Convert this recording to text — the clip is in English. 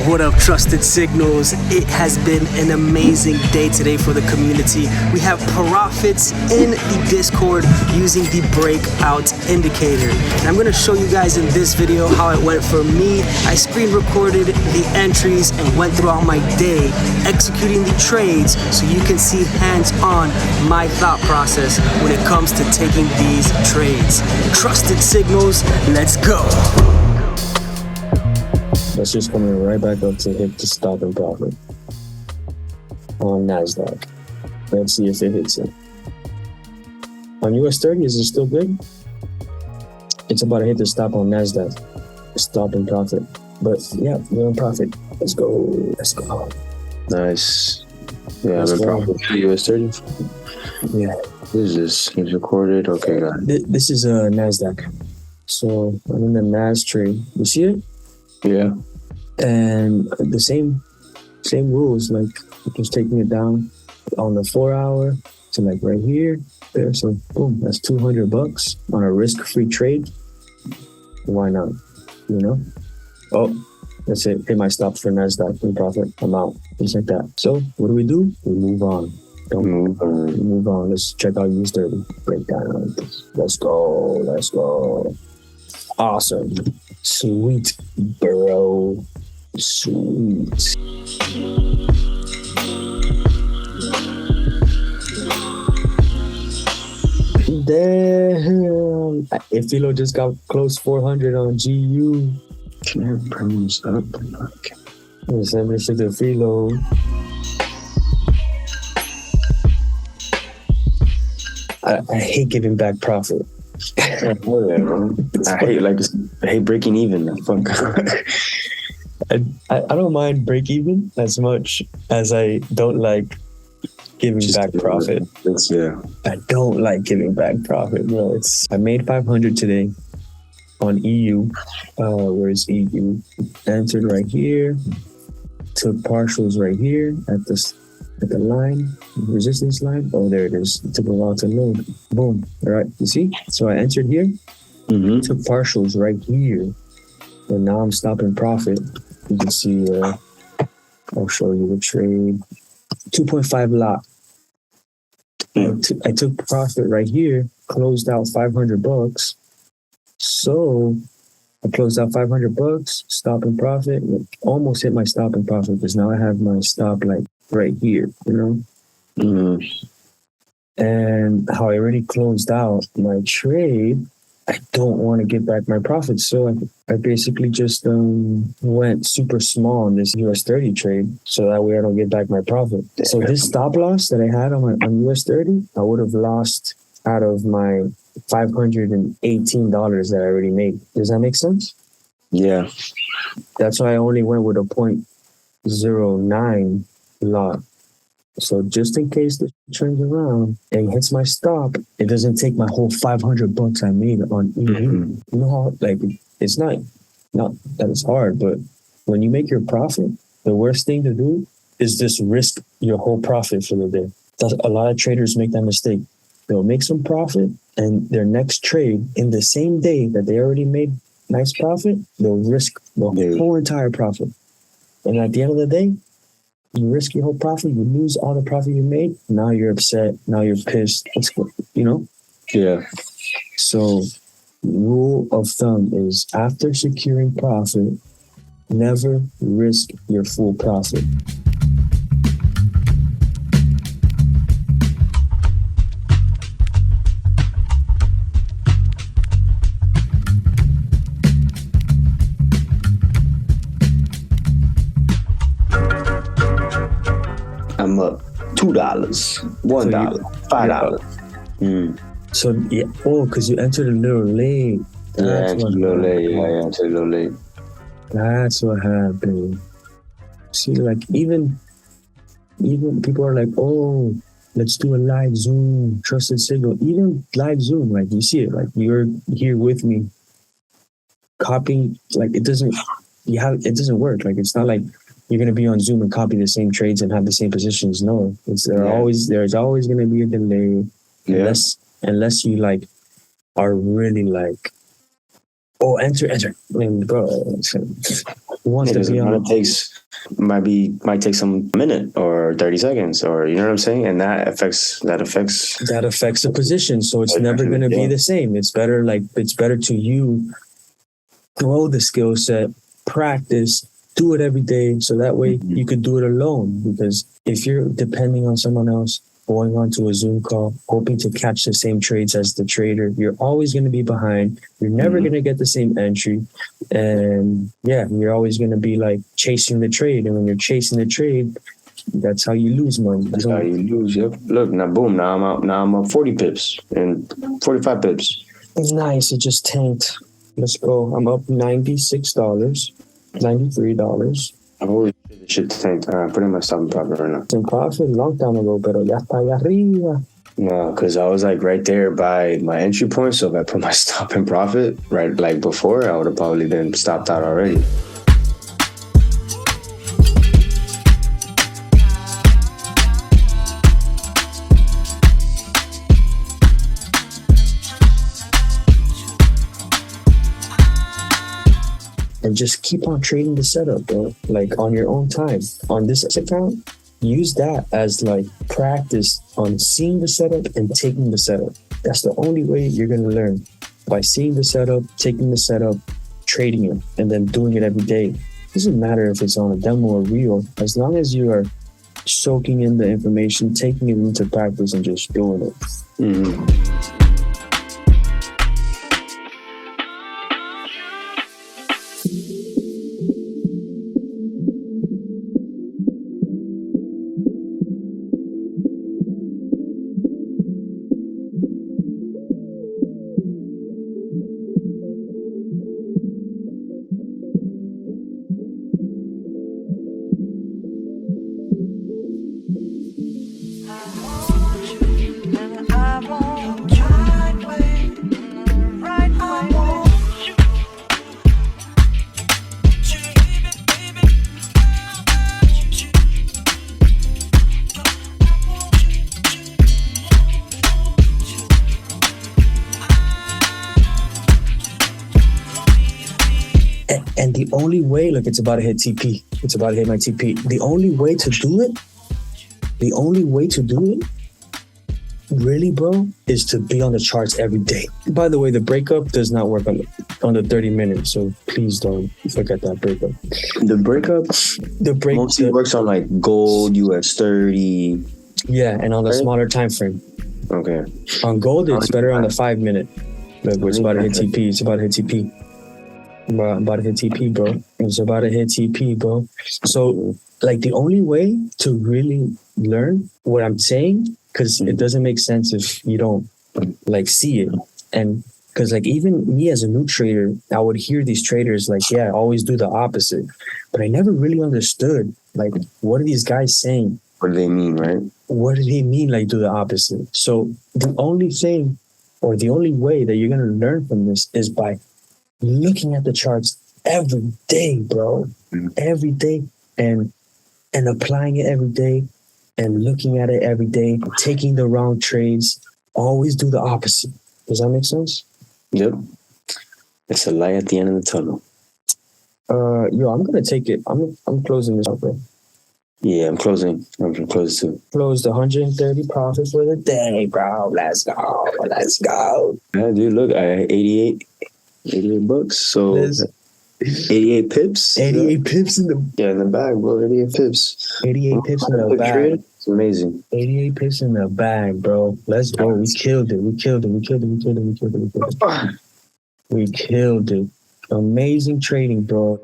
What up, Trusted Signals? It has been an amazing day today for the community. We have profits in the Discord using the Breakout indicator. And I'm going to show you guys in this video how it went for me. I screen recorded the entries and went throughout my day executing the trades so you can see hands-on my thought process when it comes to taking these trades. Trusted Signals, let's go. That's just coming right back up to hit the stop and profit on NASDAQ. Let's see if it hits it. On US 30, is it still good? It's about to hit the stop on NASDAQ. Stop and profit. But yeah, we're in profit. Let's go. Let's go. Nice. Yeah, I'm in profit for US 30. Yeah. What is this? It's recorded. Okay, got it. This is NASDAQ. So I'm in the NAS trade. You see it? Yeah. And the same rules, like just taking it down on the 4 hour to like right here, there. So boom, that's $200 on a risk-free trade. Why not? You know? Oh, that's it. Hit my stop for NASDAQ in profit. I'm out. Just like that. So what do? We move on. Don't move on. We move on. Let's check out US 30. Breakdown. Let's go. Let's go. Awesome. Sweet, bro. Sweet. Damn. If Philo just got close 400 on GU. Can I bring this up? Okay. Send this to the Philo. I hate giving back profit. I hate breaking even. Fuck. I don't mind break even as much as I don't like giving back profit. Yeah. I don't like giving back profit, bro. I made 500 today on EU. Where's EU? Entered right here. Took partials right here at the line, resistance line. Oh, there it is. It took a while to load. Boom. All right, you see? So I entered here, took partials right here, and now I'm stopping profit. You can see, I'll show you the trade. 2.5 lot. I took profit right here, closed out $500. So I closed out $500, stop and profit. Almost hit my stop and profit because now I have my stop like right here, you know? And how I already closed out my trade, I don't want to get back my profits. So I basically just went super small on this US 30 trade so that way I don't get back my profit. So this stop loss that I had on US 30, I would have lost out of my $518 that I already made. Does that make sense? Yeah. That's why I only went with a 0.09 lot. So just in case this turns around and hits my stop, it doesn't take my whole $500 I made on EU. You know how, like, it's not that it's hard, but when you make your profit, the worst thing to do is just risk your whole profit for the day. A lot of traders make that mistake. They'll make some profit and their next trade in the same day that they already made nice profit, they'll risk the whole entire profit. And at the end of the day, you risk your whole profit, you lose all the profit you made. Now you're upset. Now you're pissed. You know? Yeah. So, rule of thumb is after securing profit, never risk your full profit. I'm up $2, $1, $5. So yeah, because you entered a little late. I entered a little late. That's what happened. See, like even people are like, oh, let's do a live Zoom, trusted signal. Even live Zoom, like you see it, like you're here with me, copying. Like it doesn't work. Like it's not like you're gonna be on Zoom and copy the same trades and have the same positions. No, there's always gonna be a delay. Yeah. Unless you like are really like, oh, enter. I mean, bro, who wants to be on? It takes might take some minute or 30 seconds, or you know what I'm saying, and that affects the position. So it's never going to be the same. It's better to you grow the skill set, practice, do it every day, so that way you could do it alone. Because if you're depending on someone else, going on to a Zoom call, hoping to catch the same trades as the trader, you're always going to be behind. You're never going to get the same entry. And yeah, you're always going to be like chasing the trade. And when you're chasing the trade, that's how you lose money. That's how you lose. Yep. Look, now boom, now I'm up 40 pips and 45 pips. Nice. It just tanked. Let's go. I'm up $96, $93. Holy shit, this shit tanked. Put in my stop and profit right now. In profit, long time ago, pero ya está allá arriba. No, because I was like right there by my entry point. So if I put my stop and profit right like before, I would have probably been stopped out already. And just keep on trading the setup, bro. Like on your own time. On this account, use that as like practice on seeing the setup and taking the setup. That's the only way you're going to learn. By seeing the setup, taking the setup, trading it, and then doing it every day. It doesn't matter if it's on a demo or real. As long as you are soaking in the information, taking it into practice, and just doing it. Mm-hmm. And the only way, look, it's about to hit TP. It's about to hit my TP. The only way to do it, really, bro, is to be on the charts every day. By the way, the breakup does not work on the 30 minutes, so please don't forget that breakup. The breakup mostly works on like gold, US 30. Yeah, and on the smaller time frame. Okay. On gold, it's better on the 5 minute. Look, it's about to hit TP. It's about to hit TP. About to hit TP, bro. It's about to hit TP, bro. So, like, the only way to really learn what I'm saying, because it doesn't make sense if you don't, like, see it. And because, like, even me as a new trader, I would hear these traders, like, yeah, always do the opposite. But I never really understood, like, what are these guys saying? What do they mean, right? What do they mean, like, do the opposite? So, the only thing or the only way that you're going to learn from this is by looking at the charts every day, bro. Every day, and applying it every day, and looking at it every day, taking the wrong trades. Always do the opposite. Does that make sense? Yep. It's a light at the end of the tunnel. I'm gonna take it. I'm closing this out, bro. Yeah, I'm closing. I'm close too. Closed 130 profit for the day, bro. Let's go. Let's go. Yeah, dude, look, I had 88 bucks. So 88 pips. 88 pips in the in the bag, bro. 88 pips. 88 pips in the bag. It's amazing. 88 pips in the bag, bro. Let's go. We killed it. We killed it. Amazing trading, bro.